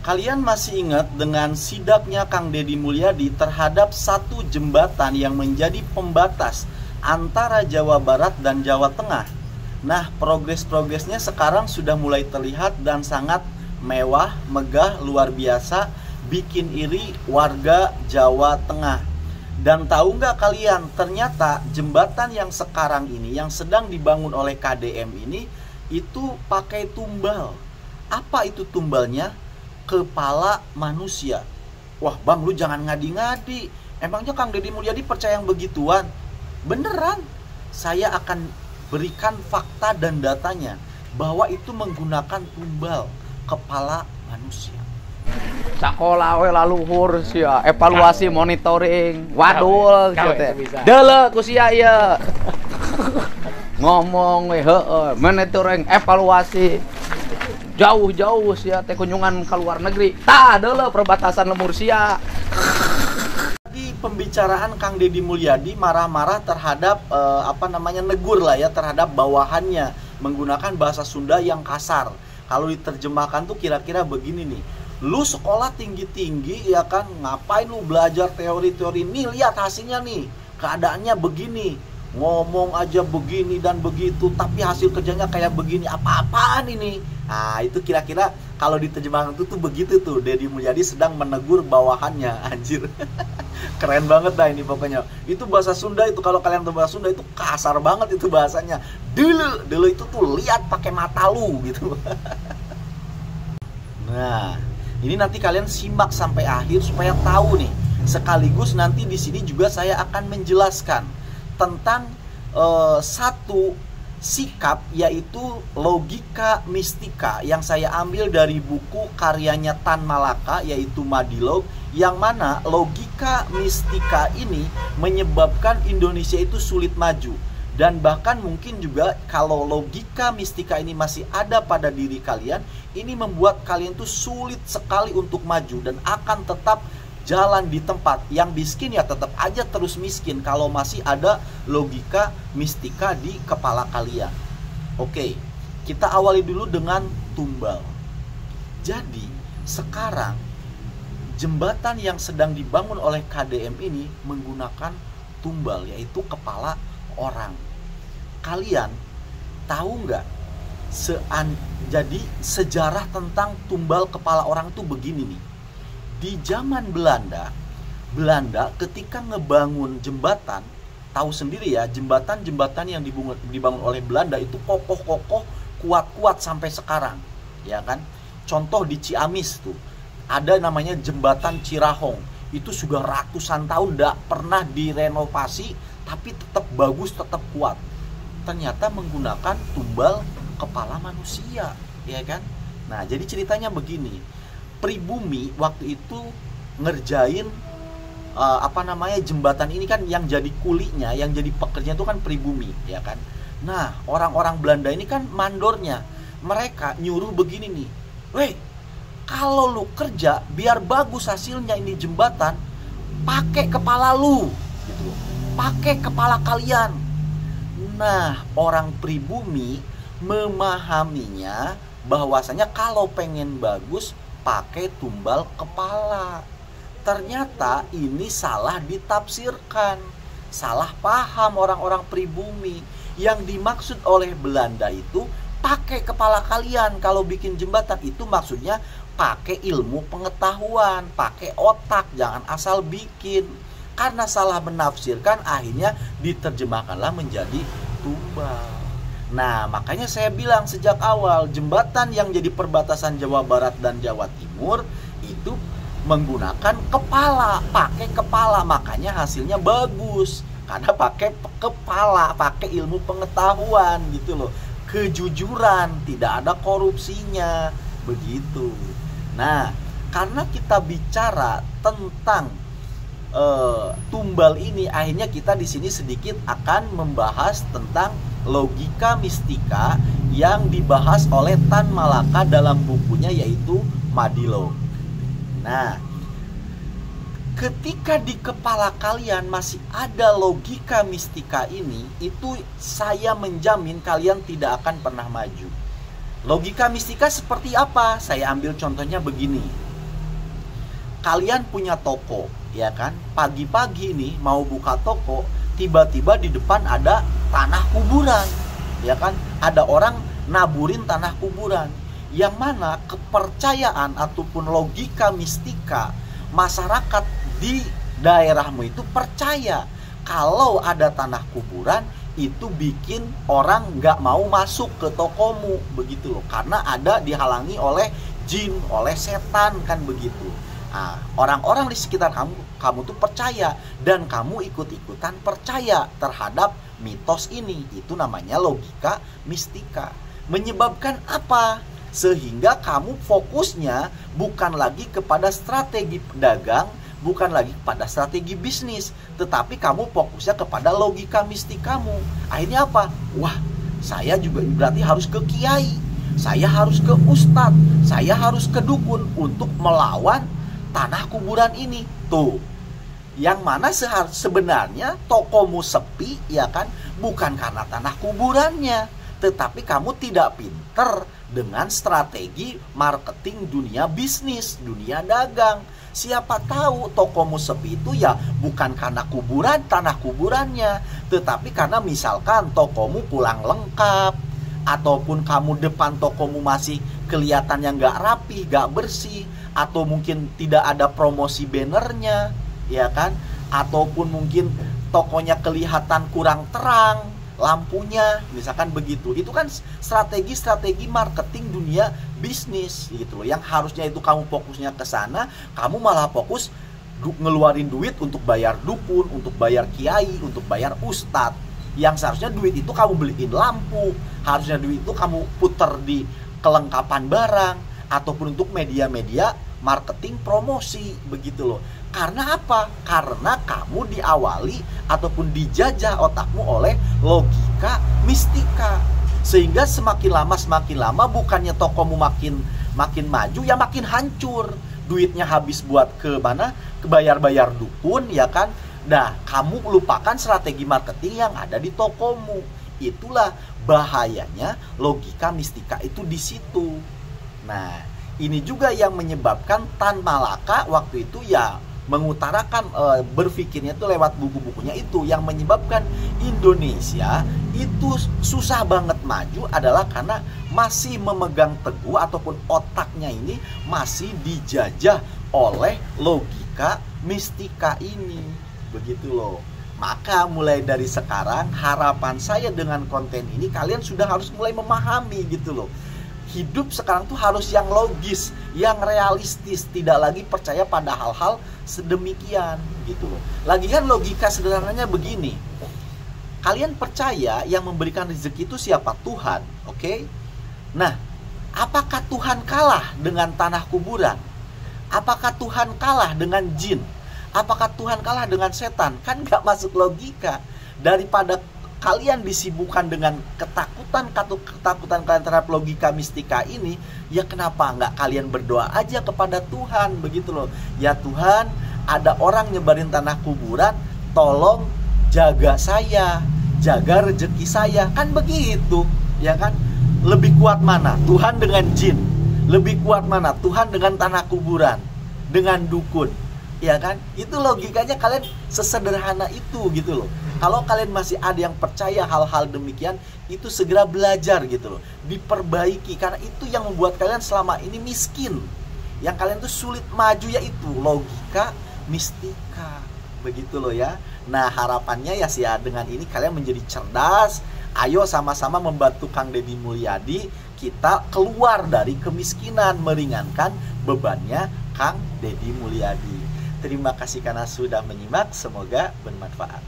Kalian masih ingat dengan sidaknya Kang Deddy Mulyadi terhadap satu jembatan yang menjadi pembatas antara Jawa Barat dan Jawa Tengah? Nah, progresnya sekarang sudah mulai terlihat dan sangat mewah, megah, luar biasa, bikin iri warga Jawa Tengah. Dan tahu nggak kalian, ternyata jembatan yang sekarang ini, yang sedang dibangun oleh KDM ini, itu pakai tumbal. Apa itu tumbalnya? Kepala manusia. Wah bang, lu jangan ngadi-ngadi. Emangnya Kang Deddy Mulyadi percaya yang begituan? Beneran. Saya akan berikan fakta dan datanya bahwa itu menggunakan tumbal kepala manusia. Sakola we laluhur sia, evaluasi monitoring. Waduh, deuleu ku sia ieu. Ngomong we heueuh, monitoring evaluasi. Jauh-jauh sia teh kunjungan ke luar negeri. Tah deuleu perbatasan lemur sia. Di pembicaraan Kang Deddy Mulyadi marah-marah terhadap negur lah ya terhadap bawahannya menggunakan bahasa Sunda yang kasar. Kalau diterjemahkan tuh kira-kira begini nih. Lu sekolah tinggi-tinggi ya kan, ngapain lu belajar teori-teori? Nih lihat hasilnya nih, keadaannya begini, ngomong aja begini dan begitu, tapi hasil kerjanya kayak begini, apa-apaan ini? Nah itu kira-kira kalau diterjemahkan itu tuh begitu tuh, Deddy Mulyadi sedang menegur bawahannya, anjir. Keren banget dah ini pokoknya. Itu bahasa Sunda itu, kalau kalian tahu bahasa Sunda itu kasar banget itu bahasanya. Dulu itu tuh lihat pakai mata lu gitu. Nah, ini nanti kalian simak sampai akhir supaya tahu nih. Sekaligus nanti di sini juga saya akan menjelaskan tentang satu sikap, yaitu logika mistika yang saya ambil dari buku karyanya Tan Malaka, yaitu Madilog, yang mana logika mistika ini menyebabkan Indonesia itu sulit maju. Dan bahkan mungkin juga kalau logika mistika ini masih ada pada diri kalian, ini membuat kalian tuh sulit sekali untuk maju dan akan tetap jalan di tempat. Yang miskin ya tetap aja terus miskin kalau masih ada logika mistika di kepala kalian. Oke, kita awali dulu dengan tumbal. Jadi sekarang jembatan yang sedang dibangun oleh KDM ini menggunakan tumbal, yaitu kepala orang. Kalian tahu nggak? Jadi sejarah tentang tumbal kepala orang tuh begini nih. Di zaman Belanda ketika ngebangun jembatan, tahu sendiri ya, jembatan yang dibangun oleh Belanda itu kokoh-kokoh, kuat-kuat sampai sekarang, ya kan? Contoh di Ciamis tuh ada namanya jembatan Cirahong. Itu sudah ratusan tahun tidak pernah direnovasi, tapi tetap bagus, tetap kuat. Ternyata menggunakan tumbal kepala manusia, ya kan? Nah, jadi ceritanya begini. Pribumi waktu itu ngerjain jembatan ini kan, yang jadi kulinya, yang jadi pekerja itu kan pribumi, ya kan? Nah, orang-orang Belanda ini kan mandornya. Mereka nyuruh begini nih. Weh, kalau lu kerja biar bagus hasilnya ini jembatan, pakai kepala lu gitu. Pakai kepala kalian. Nah, orang pribumi memahaminya bahwasanya kalau pengen bagus pakai tumbal kepala. Ternyata ini salah ditafsirkan, salah paham orang-orang pribumi. Yang dimaksud oleh Belanda itu pakai kepala kalian kalau bikin jembatan, itu maksudnya pakai ilmu pengetahuan, pakai otak, jangan asal bikin. Karena salah menafsirkan, akhirnya diterjemahkanlah menjadi tumbal. Nah, makanya saya bilang sejak awal, jembatan yang jadi perbatasan Jawa Barat dan Jawa Timur itu menggunakan kepala, pakai kepala, makanya hasilnya bagus. Karena pakai kepala, pakai ilmu pengetahuan gitu loh. Kejujuran, tidak ada korupsinya, begitu. Nah, karena kita bicara tentang tumbal ini, akhirnya kita di sini sedikit akan membahas tentang logika mistika yang dibahas oleh Tan Malaka dalam bukunya, yaitu Madilog. Nah, ketika di kepala kalian masih ada logika mistika ini, itu saya menjamin kalian tidak akan pernah maju. Logika mistika seperti apa? Saya ambil contohnya begini. kalian punya toko, ya kan? Pagi-pagi nih mau buka toko, tiba-tiba di depan ada tanah kuburan, ya kan? Ada orang naburin tanah kuburan. Yang mana kepercayaan ataupun logika mistika masyarakat di daerahmu itu percaya kalau ada tanah kuburan itu bikin orang nggak mau masuk ke tokomu, begitu loh, karena ada dihalangi oleh jin, oleh setan, kan begitu. Nah, orang-orang di sekitar kamu tuh percaya, dan kamu ikut-ikutan percaya terhadap mitos ini. Itu namanya logika mistika. Menyebabkan apa? Sehingga kamu fokusnya bukan lagi kepada strategi dagang, bukan lagi pada strategi bisnis, tetapi kamu fokusnya kepada logika mistik kamu. Akhirnya apa? Wah, saya juga berarti harus ke kiai, saya harus ke ustadz, saya harus ke dukun untuk melawan tanah kuburan ini. Tuh, yang mana sebenarnya tokomu sepi, ya kan? Bukan karena tanah kuburannya, tetapi kamu tidak pinter dengan strategi marketing dunia bisnis, dunia dagang. Siapa tahu tokomu sepi itu ya bukan karena kuburan, tanah kuburannya, tetapi karena misalkan tokomu kurang lengkap, ataupun kamu depan tokomu masih kelihatan yang gak rapi, gak bersih, atau mungkin tidak ada promosi bannernya, ya kan? Ataupun mungkin tokonya kelihatan kurang terang lampunya, misalkan begitu. Itu kan strategi-strategi marketing dunia bisnis gitu loh. Yang harusnya itu kamu fokusnya ke sana, kamu malah fokus ngeluarin duit untuk bayar dukun, untuk bayar kiai, untuk bayar ustadz. Yang seharusnya duit itu kamu beliin lampu, harusnya duit itu kamu puter di kelengkapan barang, ataupun untuk media-media marketing promosi, begitu loh. Karena apa? Karena kamu diawali ataupun dijajah otakmu oleh logika mistika. Sehingga semakin lama bukannya tokomu makin maju, ya makin hancur. Duitnya habis buat ke mana? Ke bayar-bayar dukun, ya kan? Nah, kamu lupakan strategi marketing yang ada di tokomu. Itulah bahayanya logika mistika itu di situ. Nah, ini juga yang menyebabkan Tan Malaka waktu itu ya mengutarakan berpikirnya itu lewat buku-bukunya itu, yang menyebabkan Indonesia itu susah banget maju adalah karena masih memegang teguh ataupun otaknya ini masih dijajah oleh logika mistika ini, begitu loh. Maka mulai dari sekarang harapan saya dengan konten ini kalian sudah harus mulai memahami gitu loh. Hidup sekarang tuh harus yang logis, yang realistis, tidak lagi percaya pada hal-hal sedemikian gitu loh. Lagian logika sederhananya begini. Kalian percaya yang memberikan rezeki itu siapa? Tuhan, oke? Nah, apakah Tuhan kalah dengan tanah kuburan? Apakah Tuhan kalah dengan jin? Apakah Tuhan kalah dengan setan? Kan gak masuk logika. Daripada kalian disibukkan dengan ketakutan kalian terhadap logika mistika ini, ya kenapa nggak kalian berdoa aja kepada Tuhan, begitu loh. Ya Tuhan, ada orang nyebarin tanah kuburan, tolong jaga saya, jaga rezeki saya, kan begitu, ya kan? Lebih kuat mana? Tuhan dengan jin? Lebih kuat mana? Tuhan dengan tanah kuburan, dengan dukun, ya kan? Itu logikanya kalian sesederhana itu gitu loh. Kalau kalian masih ada yang percaya hal-hal demikian, itu segera belajar gitu loh, diperbaiki, karena itu yang membuat kalian selama ini miskin. Yang kalian tuh sulit maju, yaitu logika mistika, begitu loh ya. Nah, harapannya ya sih ya, dengan ini kalian menjadi cerdas. Ayo sama-sama membantu Kang Deddy Mulyadi, kita keluar dari kemiskinan, meringankan bebannya Kang Deddy Mulyadi. Terima kasih karena sudah menyimak, semoga bermanfaat.